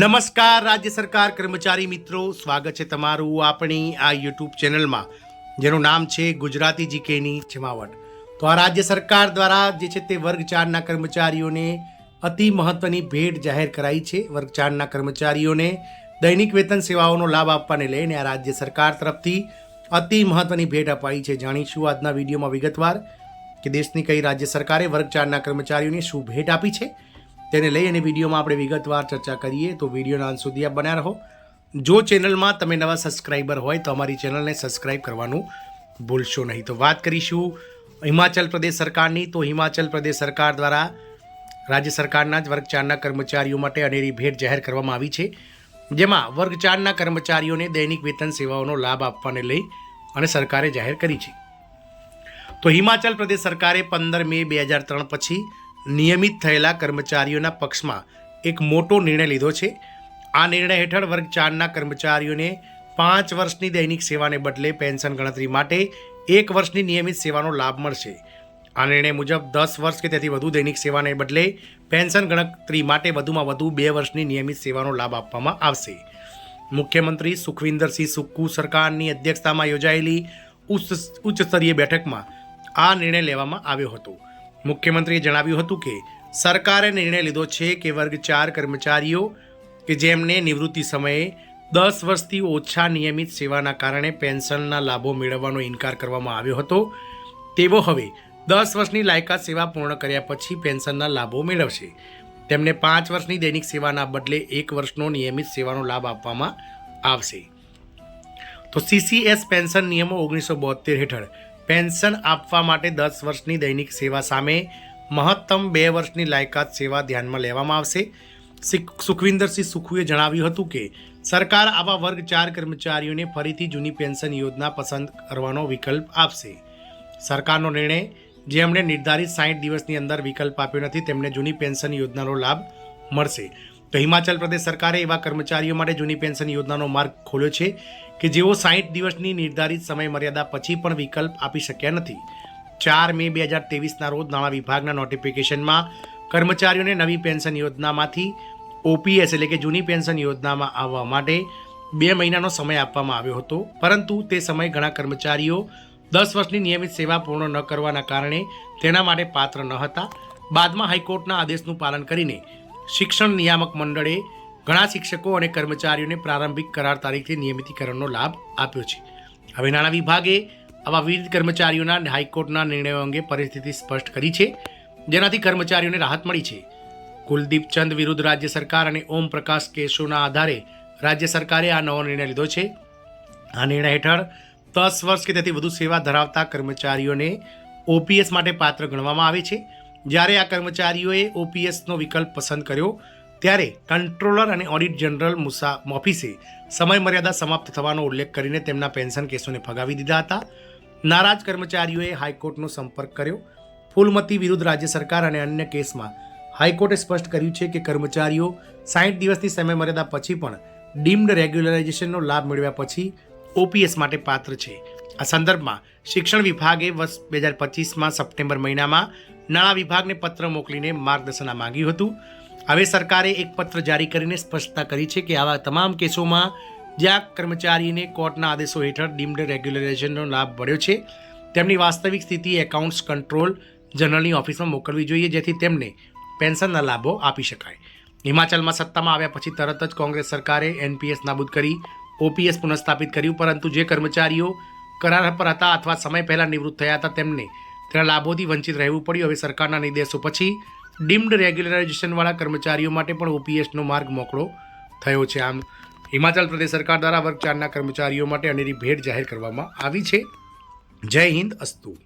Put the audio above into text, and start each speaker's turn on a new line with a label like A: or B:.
A: નમસ્કાર રાજ્ય સરકાર કર્મચારી મિત્રો, સ્વાગત છે તમારું આપણી આ યુટ્યુબ ચેનલમાં જેનું નામ છે ગુજરાતી જીકેની જમાવટ। તો આ રાજ્ય સરકાર દ્વારા જે છે તે વર્ગ 4ના કર્મચારીઓને અતિ મહત્વની ભેટ જાહેર કરાઈ છે। વર્ગ 4ના કર્મચારીઓને દૈનિક વેતન સેવાઓનો લાભ આપવાને લઈને આ રાજ્ય સરકાર તરફથી અતિ મહત્વની ભેટ અપાઈ છે। જાણીશું આજના વિડીયોમાં વિગતવાર કે દેશની કઈ રાજ્ય સરકારે વર્ગ 4ના કર્મચારીઓને શું ભેટ આપી છે તેને લઈ અને વિડીયોમાં આપણે વિગતવાર ચર્ચા કરીએ। તો વિડીયોના અંત સુધી આપ બન્યા રહો। જો ચેનલમાં તમે નવા સબસ્ક્રાઈબર હોય તો અમારી ચેનલને સબસ્ક્રાઈબ કરવાનું ભૂલશો નહીં। તો વાત કરીશું હિમાચલ પ્રદેશ સરકારની। તો હિમાચલ પ્રદેશ સરકાર દ્વારા રાજ્ય સરકારના જ વર્ગ 4ના કર્મચારીઓ માટે અનેરી ભેટ જાહેર કરવામાં આવી છે, જેમાં વર્ગ 4ના કર્મચારીઓને દૈનિક વેતન સેવાઓનો લાભ આપવાને લઈ અને સરકારે જાહેર કરી છે। તો હિમાચલ પ્રદેશ સરકારે 15 મે 2003 પછી નિયમિત થયેલા કર્મચારીઓના પક્ષમાં એક મોટો નિર્ણય લીધો છે। આ નિર્ણય હેઠળ વર્ગ 4ના કર્મચારીઓને 5 વર્ષની દૈનિક સેવાને બદલે પેન્શન ગણતરી માટે 1 વર્ષની નિયમિત સેવાનો લાભ મળશે। આ નિર્ણય મુજબ 10 વર્ષ કે તેથી વધુ દૈનિક સેવાને બદલે પેન્શન ગણતરી માટે વધુમાં વધુ 2 વર્ષની નિયમિત સેવાનો લાભ આપવામાં આવશે। મુખ્યમંત્રી સુખવિન્દરસિંહ સુક્ખુ સરકારની અધ્યક્ષતામાં યોજાયેલી ઉચ્ચ સ્તરીય બેઠકમાં આ નિર્ણય લેવામાં આવ્યો હતો। મુખ્યમંત્રીએ જણાવ્યું હતું કે સરકારે નિર્ણય લીધો છે કે વર્ગ 4 કર્મચારીઓ કે જેમને નિવૃત્તિ સમયે 10 વર્ષથી ઓછા નિયમિત સેવાના કારણે પેન્શનના લાભો મેળવવાનો ઇનકાર કરવામાં આવ્યો હતો, તેઓ હવે 10 વર્ષની લાયકાત સેવા પૂર્ણ કર્યા પછી પેન્શનના લાભો મેળવશે। તેમને 5 વર્ષની દૈનિક સેવાના બદલે 1 વર્ષનો નિયમિત સેવાનો લાભ આપવામાં આવશે। તો CCS પેન્શન નિયમો 1972 હેઠળ પેન્શન આપવા માટે 10 વર્ષની દૈનિક સેવા સામે મહત્તમ 2 વર્ષની લાયકાત સેવા ધ્યાનમાં લેવામાં આવશે। સુખવિન્દરસિંહ સુક્ખુએ જણાવ્યું હતું કે સરકાર આવા વર્ગ 4 કર્મચારીઓને ફરીથી જૂની પેન્શન યોજના પસંદ કરવાનો વિકલ્પ આપશે। સરકારનો નિર્ણય જેમણે નિર્ધારિત 60 દિવસની અંદર વિકલ્પ આપ્યો નથી તેમને જૂની પેન્શન યોજનાનો લાભ મળશે। તો હિમાચલ પ્રદેશ સરકારે એવા કર્મચારીઓ માટે જૂની પેન્શન યોજનાનો માર્ગ ખોલ્યો છે કે જેઓ 60 દિવસની નિર્ધારિત સમય મર્યાદા પછી પણ વિકલ્પ આપી શક્યા નથી। 4 મે 2023ના રોજ નાણાં વિભાગના નોટિફિકેશનમાં કર્મચારીઓને નવી પેન્શન યોજનામાંથી OPS એટલે કે જૂની પેન્શન યોજનામાં આવવા માટે 2 મહિનાનો સમય આપવામાં આવ્યો હતો, પરંતુ તે સમયે ઘણા કર્મચારીઓ 10 વર્ષની નિયમિત સેવા પૂર્ણ ન કરવાના કારણે તેના માટે પાત્ર ન હતા। બાદમાં હાઈકોર્ટના આદેશનું પાલન કરીને શિક્ષણ નિયામક મંડળે ઘણા શિક્ષકો અને કર્મચારીઓને પ્રારંભિક કરાર તારીખથી નિયમિતીકરણનો લાભ આપ્યો છે। હવે નાણાં વિભાગે આવા વિવિધ કર્મચારીઓના હાઈકોર્ટના નિર્ણયો અંગે પરિસ્થિતિ સ્પષ્ટ કરી છે, જેનાથી કર્મચારીઓને રાહત મળી છે। કુલદીપ ચંદ વિરુદ્ધ રાજ્ય સરકાર અને ઓમ પ્રકાશ કેસોના આધારે રાજ્ય સરકારે આ નવો નિર્ણય લીધો છે। આ નિર્ણય હેઠળ 10 વર્ષ કે તેથી વધુ સેવા ધરાવતા કર્મચારીઓને OPS માટે પાત્ર ગણવામાં આવે છે। જ્યારે આ કર્મચારીઓએ OPSનો વિકલ્પ પસંદ કર્યો ત્યારે કંટ્રોલર અને ઓડિટ જનરલ ઓફિસે સમય મર્યાદા સમાપ્ત થવાનો ઉલ્લેખ કરીને તેમના પેન્શન કેસોને ફગાવી દીધા હતા। નારાજ કર્મચારીઓએ હાઈકોર્ટનો સંપર્ક કર્યો। ફૂલમતી વિરુદ્ધ રાજ્ય સરકાર અને અન્ય કેસમાં હાઈકોર્ટે સ્પષ્ટ કર્યું છે કે કર્મચારીઓ 60 દિવસની સમય મર્યાદા પછી પણ ડીમ્ડ રેગ્યુલરાઇઝેશનનો લાભ મેળવ્યા પછી OPS માટે પાત્ર છે। આ સંદર્ભમાં શિક્ષણ વિભાગે વર્ષ 2025માં સપ્ટેમ્બર મહિનામાં નાણાં વિભાગને પત્ર મોકલીને માર્ગદર્શન માંગ્યું હતું। હવે સરકારે એક પત્ર જારી કરીને સ્પષ્ટતા કરી છે કે આવા તમામ કેસોમાં જ્યાં કર્મચારીને કોર્ટના આદેશો હેઠળ ડીમ્ડ રેગ્યુલરાઇઝેશનનો લાભ મળ્યો છે તેમની વાસ્તવિક સ્થિતિ એકાઉન્ટ્સ કંટ્રોલ જનરલની ઓફિસમાં મોકલવી જોઈએ, જેથી તેમને પેન્શનના લાભો આપી શકાય। હિમાચલમાં સત્તામાં આવ્યા પછી તરત જ કોંગ્રેસ સરકારે NPS નાબૂદ કરી OPS પુનઃસ્થાપિત કર્યું, પરંતુ જે કર્મચારીઓ કરાર પર હતા અથવા સમય પહેલાં નિવૃત્ત થયા હતા તેમને તેના લાભોથી વંચિત રહેવું પડ્યું। હવે સરકારના નિર્દેશો પછી ડીમ્ડ રેગ્યુલરાઇઝેશનવાળા કર્મચારીઓ માટે પણ OPSનો માર્ગ મોકળો થયો છે। આમ હિમાચલ પ્રદેશ સરકાર દ્વારા વર્ગ 4ના કર્મચારીઓ માટે અનેરી ભેટ જાહેર કરવામાં આવી છે। જય હિન્દ, અસ્તુ।